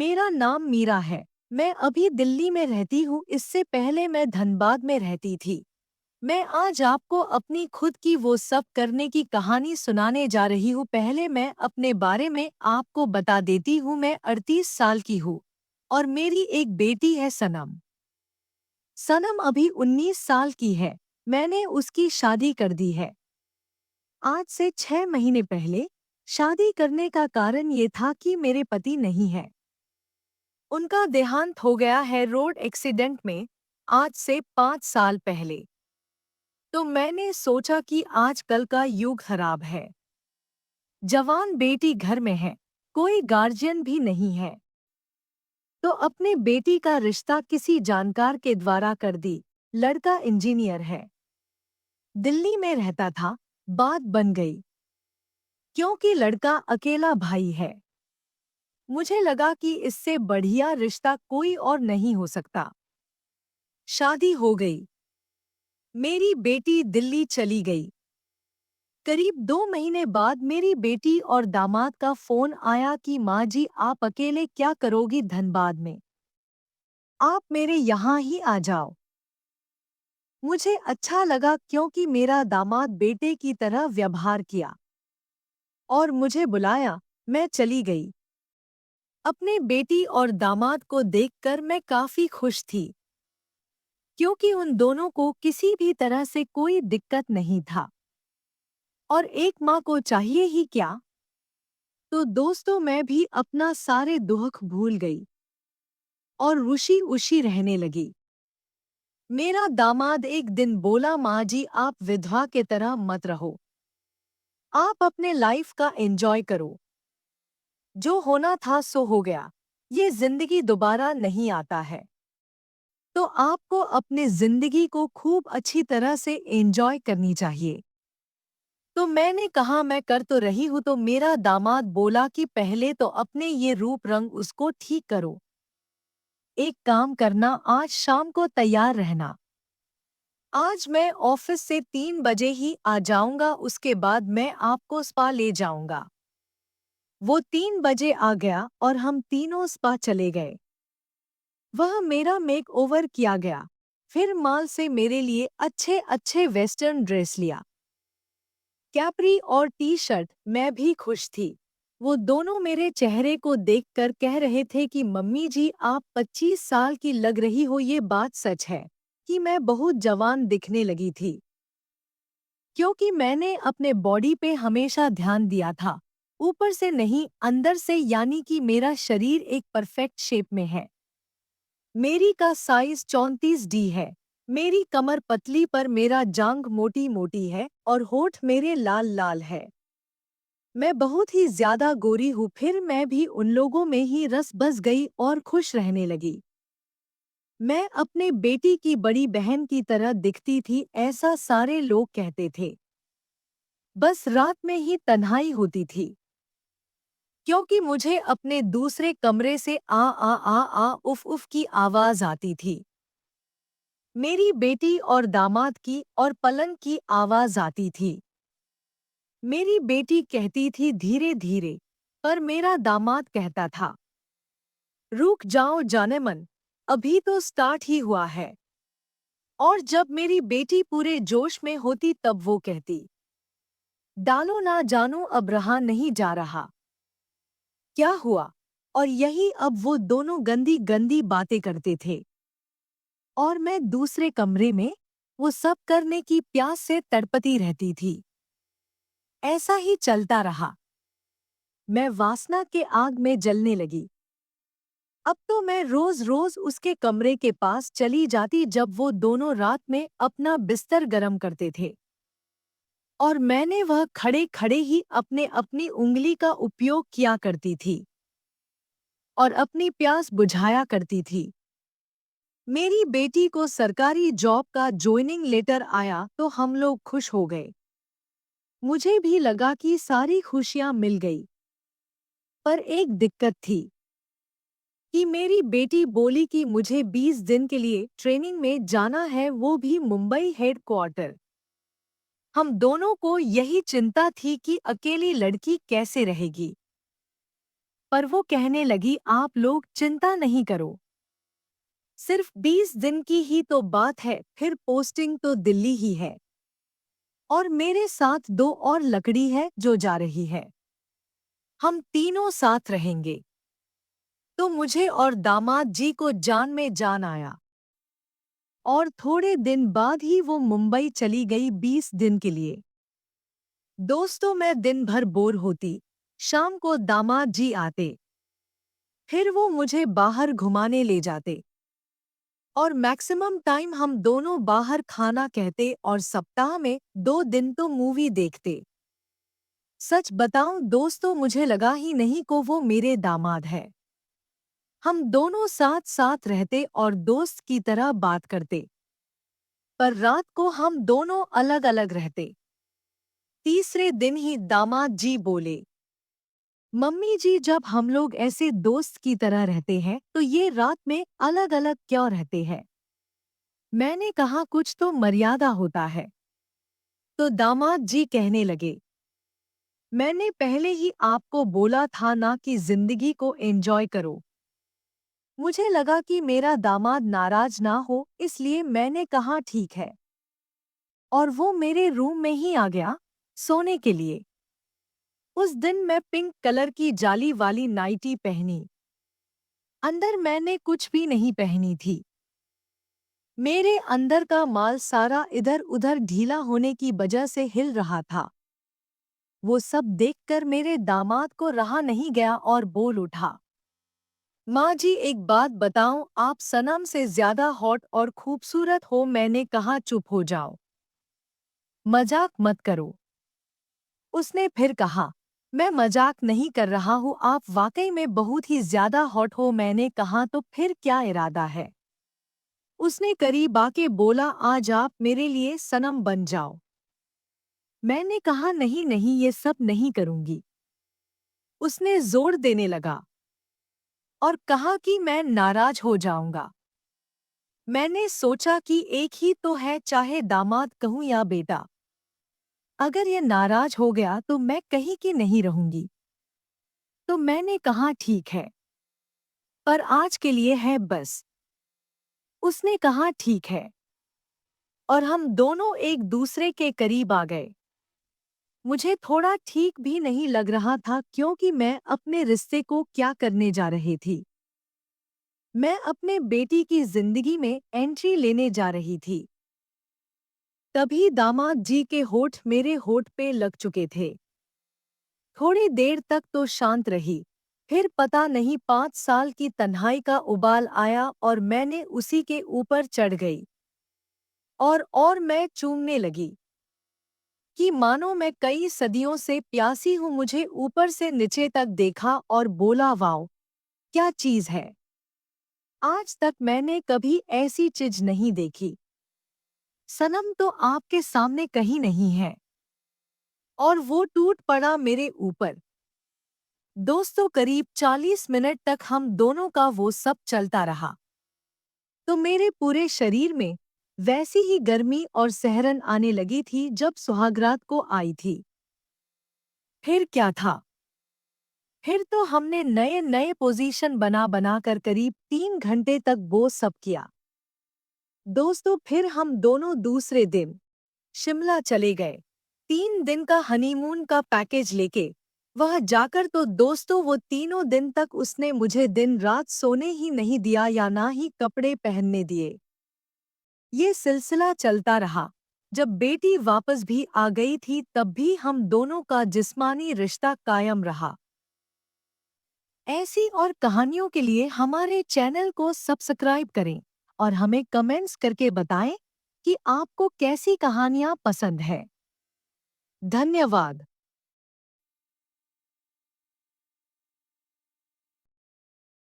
मेरा नाम मीरा है। मैं अभी दिल्ली में रहती हूँ। इससे पहले मैं धनबाद में रहती थी। मैं आज आपको अपनी खुद की वो सब करने की कहानी सुनाने जा रही हूँ। पहले मैं अपने बारे में आपको बता देती हूँ। मैं 38 साल की हूँ और मेरी एक बेटी है सनम। सनम अभी 19 साल की है। मैंने उसकी शादी कर दी है आज से 6 महीने पहले। शादी करने का कारण ये था कि मेरे पति नहीं है। उनका देहांत हो गया है रोड एक्सीडेंट में आज से 5 साल पहले। तो मैंने सोचा कि आजकल का युग खराब है। जवान बेटी घर में है, कोई गार्जियन भी नहीं है, तो अपने बेटी का रिश्ता किसी जानकार के द्वारा कर दी। लड़का इंजीनियर है, दिल्ली में रहता था। बात बन गई क्योंकि लड़का अकेला भाई है। मुझे लगा कि इससे बढ़िया रिश्ता कोई और नहीं हो सकता। शादी हो गई। मेरी बेटी दिल्ली चली गई। करीब 2 महीने बाद मेरी बेटी और दामाद का फोन आया कि माँ जी आप अकेले क्या करोगी धनबाद में, आप मेरे यहाँ ही आ जाओ। मुझे अच्छा लगा क्योंकि मेरा दामाद बेटे की तरह व्यवहार किया और मुझे बुलाया। मैं चली गई। अपने बेटी और दामाद को देखकर मैं काफी खुश थी क्योंकि उन दोनों को किसी भी तरह से कोई दिक्कत नहीं था। और एक माँ को चाहिए ही क्या। तो दोस्तों मैं भी अपना सारे दुख भूल गई और रुशी उशी रहने लगी। मेरा दामाद एक दिन बोला माँ जी आप विधवा के तरह मत रहो, आप अपने लाइफ का एंजॉय करो। जो होना था सो हो गया, ये जिंदगी दोबारा नहीं आता है। तो आपको अपने जिंदगी को खूब अच्छी तरह से एंजॉय करनी चाहिए। तो मैंने कहा मैं कर तो रही हूँ। तो मेरा दामाद बोला कि पहले तो अपने ये रूप रंग उसको ठीक करो। एक काम करना, आज शाम को तैयार रहना। आज मैं ऑफिस से 3 बजे ही आ जाऊंगा, उसके बाद मैं आपको स्पा ले जाऊंगा। वो 3 बजे आ गया और हम तीनों स्पा चले गए। वह मेरा मेक ओवर किया गया। फिर मॉल से मेरे लिए अच्छे अच्छे वेस्टर्न ड्रेस लिया, कैप्री और टी शर्ट। मैं भी खुश थी। वो दोनों मेरे चेहरे को देखकर कह रहे थे कि मम्मी जी आप 25 साल की लग रही हो। ये बात सच है कि मैं बहुत जवान दिखने लगी थी क्योंकि मैंने अपने बॉडी पे हमेशा ध्यान दिया था, ऊपर से नहीं अंदर से, यानी कि मेरा शरीर एक परफेक्ट शेप में है। मेरी का साइज 34D है। मेरी कमर पतली पर मेरा जांघ मोटी मोटी है और होठ मेरे लाल लाल है। मैं बहुत ही ज्यादा गोरी हूँ। फिर मैं भी उन लोगों में ही रस बस गई और खुश रहने लगी। मैं अपने बेटी की बड़ी बहन की तरह दिखती थी, ऐसा सारे लोग कहते थे। बस रात में ही तन्हाई होती थी क्योंकि मुझे अपने दूसरे कमरे से आ उफ उफ की आवाज आती थी। मेरी बेटी और दामाद की और पलंग की आवाज आती थी। मेरी बेटी कहती थी धीरे धीरे, पर मेरा दामाद कहता था रुक जाओ जानेमन, अभी तो स्टार्ट ही हुआ है। और जब मेरी बेटी पूरे जोश में होती तब वो कहती डालो ना जानू अब रहा नहीं जा रहा। क्या हुआ। और यही अब वो दोनों गंदी गंदी बातें करते थे और मैं दूसरे कमरे में वो सब करने की प्यास से तड़पती रहती थी। ऐसा ही चलता रहा। मैं वासना के आग में जलने लगी। अब तो मैं रोज रोज उसके कमरे के पास चली जाती जब वो दोनों रात में अपना बिस्तर गरम करते थे और मैंने वह खड़े खड़े ही अपने अपनी उंगली का उपयोग किया करती थी और अपनी प्यास बुझाया करती थी। मेरी बेटी को सरकारी जॉब का ज्वाइनिंग लेटर आया तो हम लोग खुश हो गए। मुझे भी लगा कि सारी खुशियां मिल गई, पर एक दिक्कत थी कि मेरी बेटी बोली कि मुझे 20 दिन के लिए ट्रेनिंग में जाना है, वो भी मुंबई हेडक्वार्टर। हम दोनों को यही चिंता थी कि अकेली लड़की कैसे रहेगी। पर वो कहने लगी, आप लोग चिंता नहीं करो, सिर्फ 20 दिन की ही तो बात है, फिर पोस्टिंग तो दिल्ली ही है। और मेरे साथ 2 और लकड़ी है जो जा रही है। हम तीनों साथ रहेंगे। तो मुझे और दामाद जी को जान में जान आया। और थोड़े दिन बाद ही वो मुंबई चली गई 20 दिन के लिए। दोस्तों, मैं दिन भर बोर होती, शाम को दामाद जी आते, फिर वो मुझे बाहर घुमाने ले जाते और मैक्सिमम टाइम हम दोनों बाहर खाना कहते और सप्ताह में 2 दिन तो मूवी देखते। सच बताऊं दोस्तों, मुझे लगा ही नहीं को वो मेरे दामाद है। हम दोनों साथ साथ रहते और दोस्त की तरह बात करते, पर रात को हम दोनों अलग अलग रहते। तीसरे दिन ही दामाद जी बोले, मम्मी जी, जब हम लोग ऐसे दोस्त की तरह रहते हैं तो ये रात में अलग अलग क्यों रहते हैं? मैंने कहा, कुछ तो मर्यादा होता है। तो दामाद जी कहने लगे, मैंने पहले ही आपको बोला था ना कि जिंदगी को एंजॉय करो। मुझे लगा कि मेरा दामाद नाराज ना हो, इसलिए मैंने कहा ठीक है। और वो मेरे रूम में ही आ गया सोने के लिए। उस दिन मैं पिंक कलर की जाली वाली नाइटी पहनी, अंदर मैंने कुछ भी नहीं पहनी थी। मेरे अंदर का माल सारा इधर उधर ढीला होने की वजह से हिल रहा था। वो सब देखकर मेरे दामाद को रहा नहीं गया और बोल उठा, माँ जी, एक बात बताऊं, आप सनम से ज्यादा हॉट और खूबसूरत हो। मैंने कहा, चुप हो जाओ, मजाक मत करो। उसने फिर कहा, मैं मजाक नहीं कर रहा हूँ, आप वाकई में बहुत ही ज्यादा हॉट हो। मैंने कहा, तो फिर क्या इरादा है? उसने करीब आके बोला, आज आप मेरे लिए सनम बन जाओ। मैंने कहा, नहीं नहीं, ये सब नहीं करूंगी। उसने जोर देने लगा और कहा कि मैं नाराज हो जाऊंगा। मैंने सोचा कि एक ही तो है, चाहे दामाद कहूं या बेटा। अगर ये नाराज हो गया तो मैं कहीं की नहीं रहूंगी। तो मैंने कहा, ठीक है, पर आज के लिए है बस। उसने कहा, ठीक है, और हम दोनों एक दूसरे के करीब आ गए। मुझे थोड़ा ठीक भी नहीं लग रहा था, क्योंकि मैं अपने रिश्ते को क्या करने जा रही थी। मैं अपने बेटी की जिंदगी में एंट्री लेने जा रही थी। तभी दामाद जी के होठ मेरे होठ पे लग चुके थे। थोड़ी देर तक तो शांत रही, फिर पता नहीं 5 साल की तन्हाई का उबाल आया और मैंने उसी के ऊपर चढ़ गई और मैं चूमने लगी कि मानो मैं कई सदियों से प्यासी हूँ। मुझे ऊपर से नीचे तक देखा और बोला, वाओ, क्या चीज है! आज तक मैंने कभी ऐसी चीज नहीं देखी। सनम तो आपके सामने कहीं नहीं है। और वो टूट पड़ा मेरे ऊपर। दोस्तों, करीब 40 मिनट तक हम दोनों का वो सब चलता रहा। तो मेरे पूरे शरीर में वैसी ही गर्मी और सहरन आने लगी थी जब सुहागरात को आई थी। फिर क्या था? फिर तो हमने नए नए पोजीशन बना बना कर करीब 3 घंटे तक वो सब किया। दोस्तों, फिर हम दोनों दूसरे दिन शिमला चले गए, 3 दिन का हनीमून का पैकेज लेके। वह जाकर तो दोस्तों, वो तीनों दिन तक उसने मुझे दिन रात सोने ही नहीं दिया या ना ही कपड़े पहनने दिए। ये सिलसिला चलता रहा। जब बेटी वापस भी आ गई थी तब भी हम दोनों का जिस्मानी रिश्ता कायम रहा। ऐसी और कहानियों के लिए हमारे चैनल को सब्सक्राइब करें और हमें कमेंट्स करके बताएं कि आपको कैसी कहानियां पसंद है। धन्यवाद।